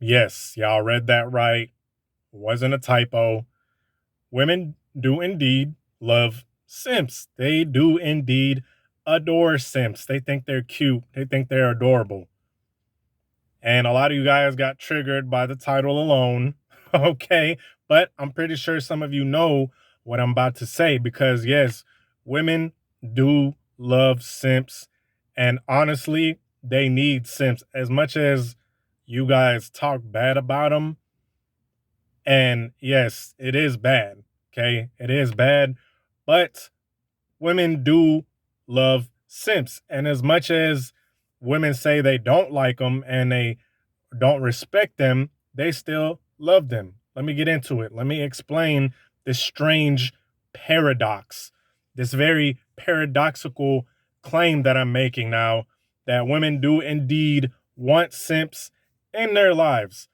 Yes, y'all read that right. Wasn't a typo. Women do indeed love simps. They do indeed adore simps. They think they're cute. They think they're adorable. And a lot of you guys got triggered by the title alone. Okay. But I'm pretty sure some of you know what I'm about to say because, yes, women do love simps. And honestly, they need simps as much as you guys talk bad about them. And yes, it is bad. Okay. It is bad. But women do love simps. And as much as women say they don't like them and they don't respect them, they still love them. Let me get into it. Let me explain this strange paradox, this very paradoxical claim that I'm making now that women do indeed want simps in their lives.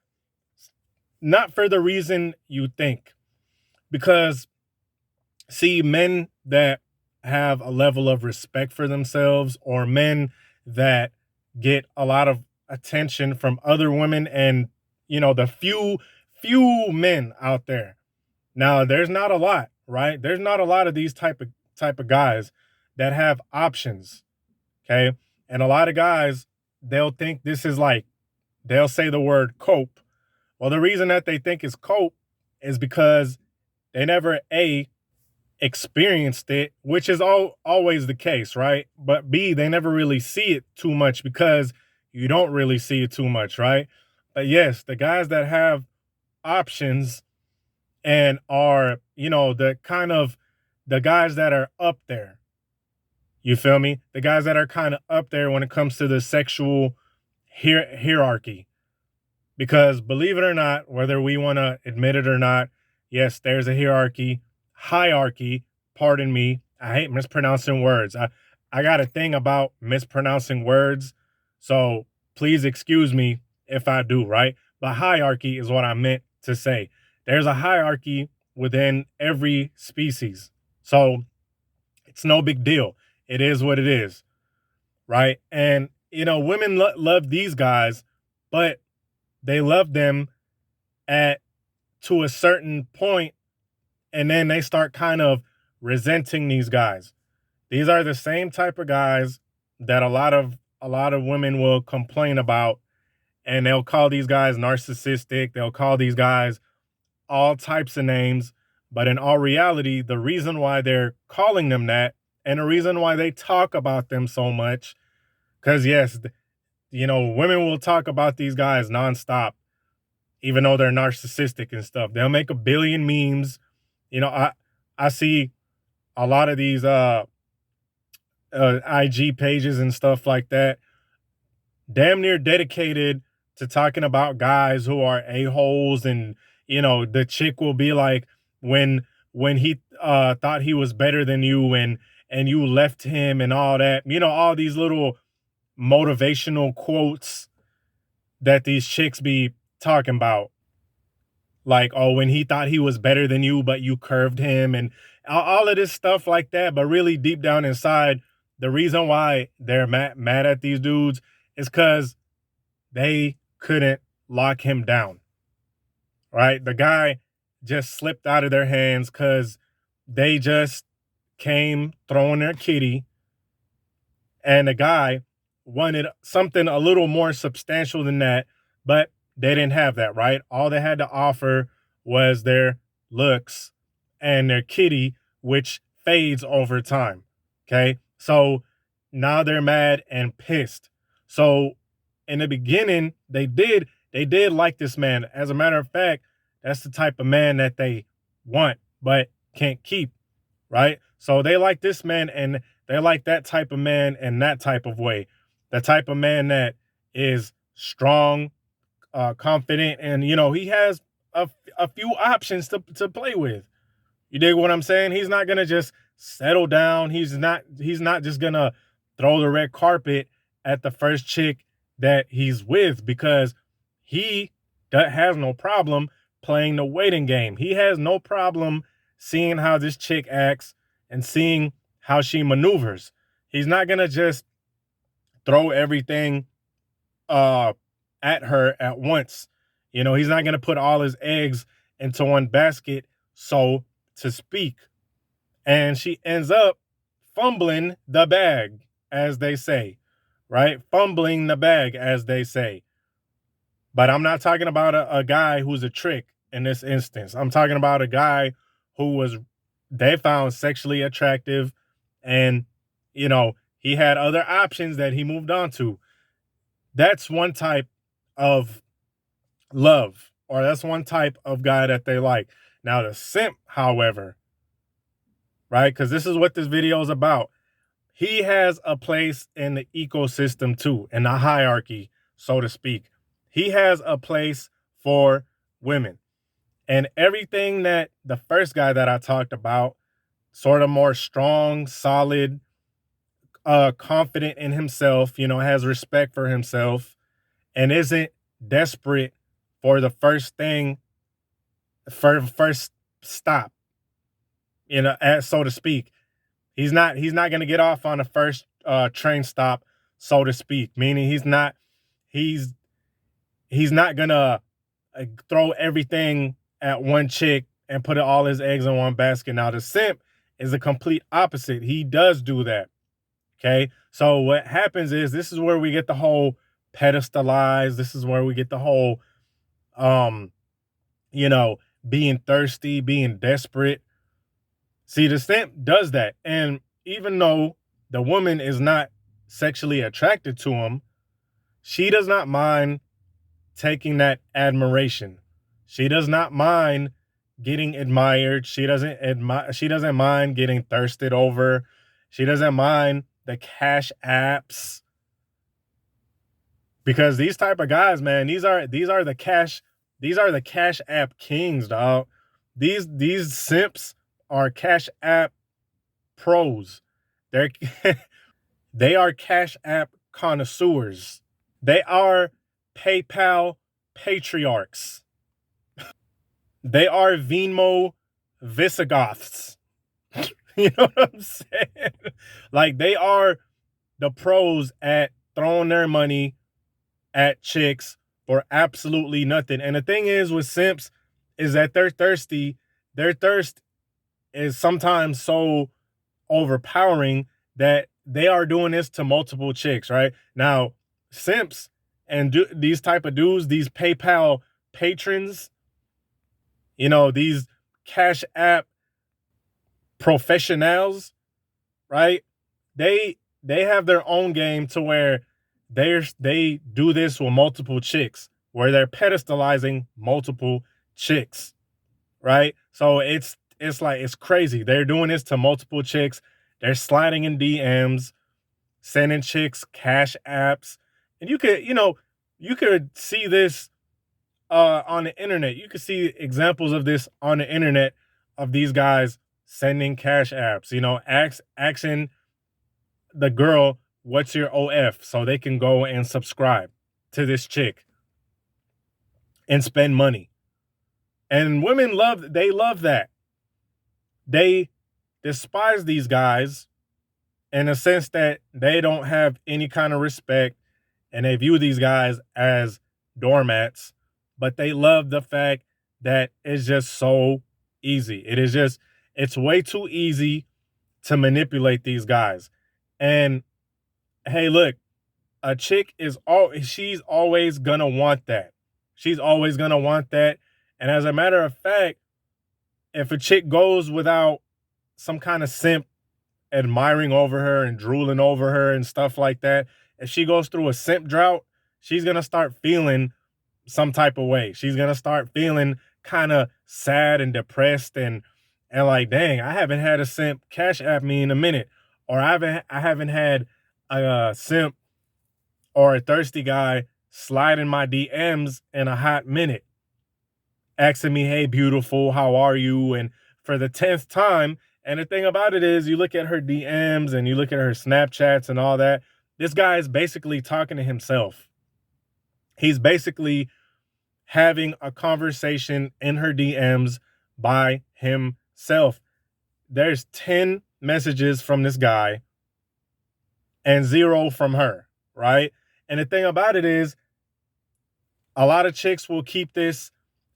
Not for the reason you think, because see, men that have a level of respect for themselves or men that get a lot of attention from other women and the few men out there. Now there's not a lot, right? There's not a lot of these type of guys that have options, okay? And a lot of guys, they'll think this is like, they'll say the word cope. Well, the reason that they think it's cope is because they never experienced it, which is always the case, right? But B, they never really see it too much because you don't really see it too much, right? But yes, the guys that have options and are, the kind of the guys that are up there, you feel me? The guys that are kind of up there when it comes to the sexual hierarchy. Because believe it or not, whether we want to admit it or not, yes, there's a hierarchy. Pardon me. I hate mispronouncing words. I got a thing about mispronouncing words. So please excuse me if I do, right? But hierarchy is what I meant to say. There's a hierarchy within every species. So it's no big deal. It is what it is, right? And, women love these guys, but they love them at to a certain point, and then they start kind of resenting these guys. These are the same type of guys that a lot of women will complain about, and they'll call these guys narcissistic. They'll call these guys all types of names, but in all reality, the reason why they're calling them that and the reason why they talk about them so much, because yes, women will talk about these guys nonstop even though they're narcissistic and stuff. They'll make a billion memes. I see a lot of these IG pages and stuff like that, damn near dedicated to talking about guys who are a-holes. And the chick will be like, when he thought he was better than you and you left him and all that, all these little motivational quotes that these chicks be talking about, like, oh, when he thought he was better than you, but you curved him, and all of this stuff like that. But really, deep down inside, the reason why they're mad at these dudes is because they couldn't lock him down, right? The guy just slipped out of their hands because they just came throwing their kitty, and the guy wanted something a little more substantial than that, but they didn't have that, right? All they had to offer was their looks and their kitty, which fades over time. Okay. So now they're mad and pissed. So in the beginning, they did like this man. As a matter of fact, that's the type of man that they want, but can't keep, right? So they like this man and they like that type of man in that type of way. The type of man that is strong, confident, and he has a few options to play with. You dig what I'm saying? He's not gonna just settle down. He's not just gonna throw the red carpet at the first chick that he's with, because he has no problem playing the waiting game. He has no problem seeing how this chick acts and seeing how she maneuvers. He's not gonna just throw everything uh at her at once. He's not going to put all his eggs into one basket, so to speak. And she ends up fumbling the bag, as they say, right? Fumbling the bag, as they say. But I'm not talking about a guy who's a trick in this instance. I'm talking about a guy who they found sexually attractive, and, he had other options that he moved on to. That's one type of love, or that's one type of guy that they like. Now, the simp, however, right? Because this is what this video is about. He has a place in the ecosystem too, in the hierarchy, so to speak. He has a place for women. And everything that the first guy that I talked about, sort of more strong, solid, confident in himself, has respect for himself, and isn't desperate for the first thing, for first stop, so to speak. He's not going to get off on the first train stop, so to speak. Meaning he's he's not gonna throw everything at one chick and put all his eggs in one basket. Now the simp is the complete opposite. He does do that. Okay, so what happens is, this is where we get the whole pedestalize. This is where we get the whole, um, you know, being thirsty, being desperate. See, the simp does that. And even though the woman is not sexually attracted to him, she does not mind taking that admiration. She does not mind getting admired. She doesn't mind getting thirsted over. She doesn't mind the cash apps. Because these type of guys, man, these are the cash app kings, dog. These simps are cash app pros. They're they are cash app connoisseurs. They are PayPal patriarchs. They are Venmo Visigoths. You know what I'm saying? Like, they are the pros at throwing their money at chicks for absolutely nothing. And the thing is with simps is that they're thirsty. Their thirst is sometimes so overpowering that they are doing this to multiple chicks, right? Now, simps and these type of dudes, these PayPal patrons, these cash app professionals, right? They have their own game to where they do this with multiple chicks, where they're pedestalizing multiple chicks, right? So it's crazy. They're doing this to multiple chicks. They're sliding in DMs, sending chicks cash apps. And you could see this on the internet. You could see examples of this on the internet, of these guys sending cash apps, asking the girl, what's your OF, so they can go and subscribe to this chick and spend money. And women love that. They despise these guys in a sense that they don't have any kind of respect, and they view these guys as doormats, but they love the fact that it's just so easy. It's way too easy to manipulate these guys. And hey, look, a chick she's always gonna want that. She's always gonna want that. And as a matter of fact, if a chick goes without some kind of simp admiring over her and drooling over her and stuff like that, if she goes through a simp drought, she's gonna start feeling some type of way. She's gonna start feeling kind of sad and depressed, and like, dang, I haven't had a simp cash app me in a minute, or I haven't had a simp or a thirsty guy slide in my DMs in a hot minute, asking me, hey, beautiful, how are you? And for the 10th time. And the thing about it is, you look at her DMs and you look at her Snapchats and all that, this guy is basically talking to himself. He's basically having a conversation in her DMs by himself. There's 10 messages from this guy and 0 from her, right? And the thing about it is, A lot of chicks will keep this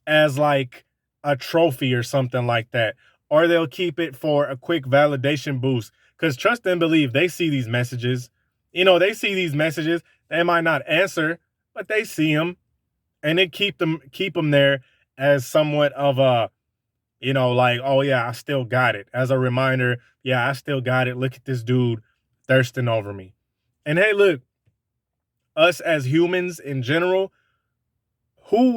as like a trophy or something like that, or they'll keep it for a quick validation boost. Because trust and believe, they see these messages. They see these messages. They might not answer, but they see them, and they keep them there as somewhat of a, like, oh yeah, I still got it. As a reminder, yeah, I still got it. Look at this dude thirsting over me. And hey, look, us as humans in general, who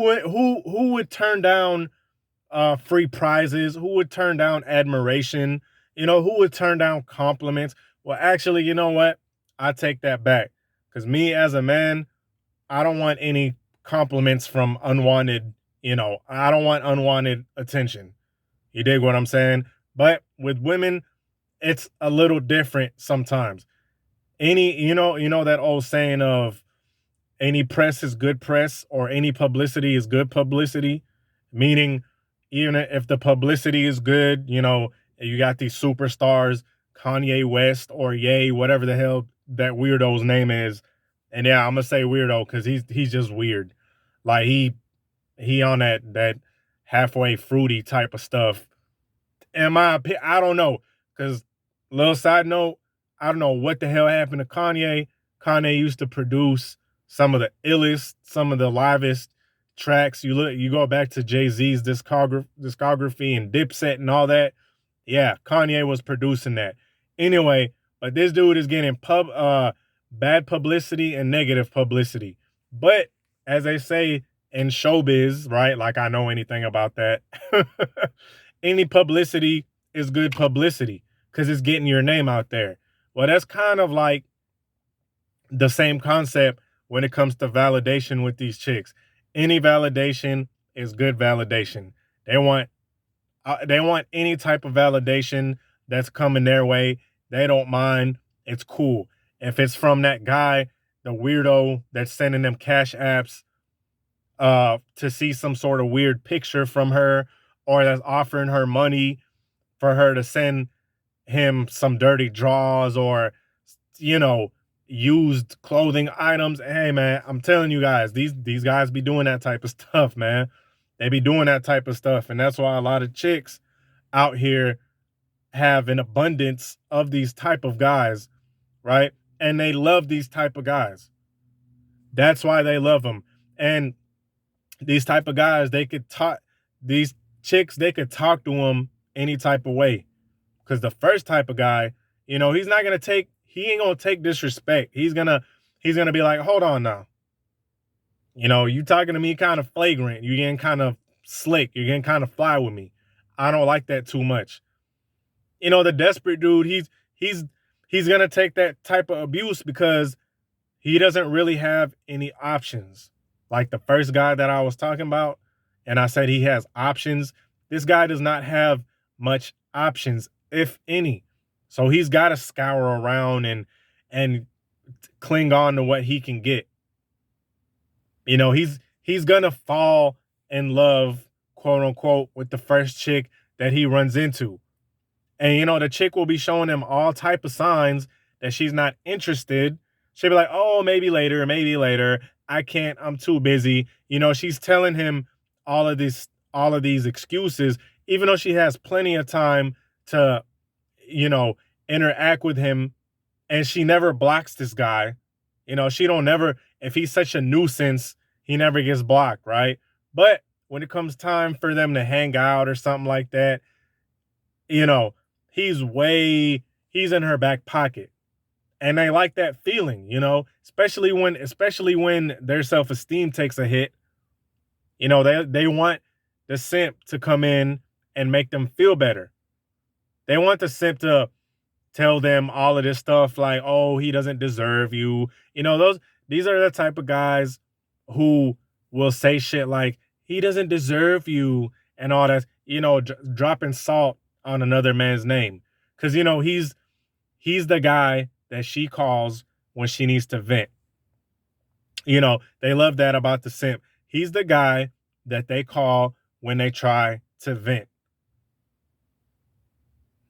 would turn down free prizes? Who would turn down admiration? Who would turn down compliments? Well, actually, you know what? I take that back. Because me as a man, I don't want any compliments from unwanted, I don't want unwanted attention. You dig what I'm saying? But with women, it's a little different sometimes. You know that old saying of any press is good press, or any publicity is good publicity, meaning even if the publicity is good, you got these superstars, Kanye West or Ye, whatever the hell that weirdo's name is. And yeah, I'm gonna say weirdo because he's just weird. Like he on that halfway fruity type of stuff. In my opinion, I don't know. Because, little side note, I don't know what the hell happened to Kanye. Kanye used to produce some of the illest, some of the livest tracks. You go back to Jay-Z's discography and Dipset and all that. Yeah, Kanye was producing that. Anyway, but this dude is getting bad publicity and negative publicity. But as they say in showbiz, right? Like I know anything about that. Any publicity is good publicity because it's getting your name out there. Well, that's kind of like the same concept when it comes to validation with these chicks. Any validation is good validation. They want any type of validation that's coming their way. They don't mind. It's cool. If it's from that guy, the weirdo that's sending them cash apps to see some sort of weird picture from her, or that's offering her money for her to send him some dirty drawers or, you know, used clothing items. Hey man, I'm telling you guys, these guys be doing that type of stuff, man. They be doing that type of stuff. And that's why a lot of chicks out here have an abundance of these type of guys, right? And they love these type of guys. That's why they love them. And these type of guys, they could talk, these chicks, they could talk to them any type of way. Because the first type of guy, he ain't gonna take disrespect. He's gonna be like, hold on now. You talking to me kind of flagrant. You getting kind of slick. You're getting kind of fly with me. I don't like that too much. The desperate dude, he's gonna take that type of abuse because he doesn't really have any options. Like the first guy that I was talking about, and I said he has options. This guy does not have much options, if any. So he's got to scour around and cling on to what he can get. He's gonna fall in love, quote unquote, with the first chick that he runs into. And the chick will be showing him all type of signs that she's not interested. She'll be like, oh, maybe later, maybe later. I can't, I'm too busy. She's telling him all of these excuses, even though she has plenty of time to, interact with him. And she never blocks this guy. She don't never, if he's such a nuisance, he never gets blocked, right? But when it comes time for them to hang out or something like that, he's in her back pocket. And they like that feeling, especially when their self-esteem takes a hit. They want the simp to come in and make them feel better. They want the simp to tell them all of this stuff like, oh, he doesn't deserve you. These are the type of guys who will say shit like, he doesn't deserve you and all that, dropping salt on another man's name. Because, he's the guy that she calls when she needs to vent. They love that about the simp. He's the guy that they call when they try to vent.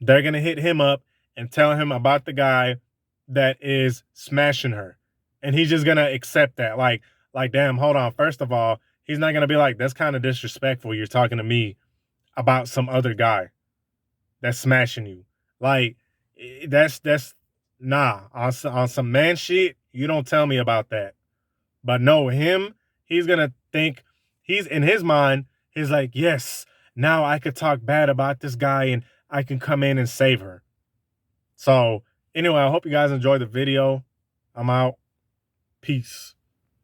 They're going to hit him up and tell him about the guy that is smashing her. And he's just going to accept that. Like Like, damn, hold on. First of all, he's not gonna be like, that's kind of disrespectful. You're talking to me about some other guy that's smashing you. Like, that's nah. On some man shit, you don't tell me about that. But no, him, he's gonna think, he's in his mind, he's like, yes, now I could talk bad about this guy and I can come in and save her. So anyway, I hope you guys enjoyed the video. I'm out. Peace.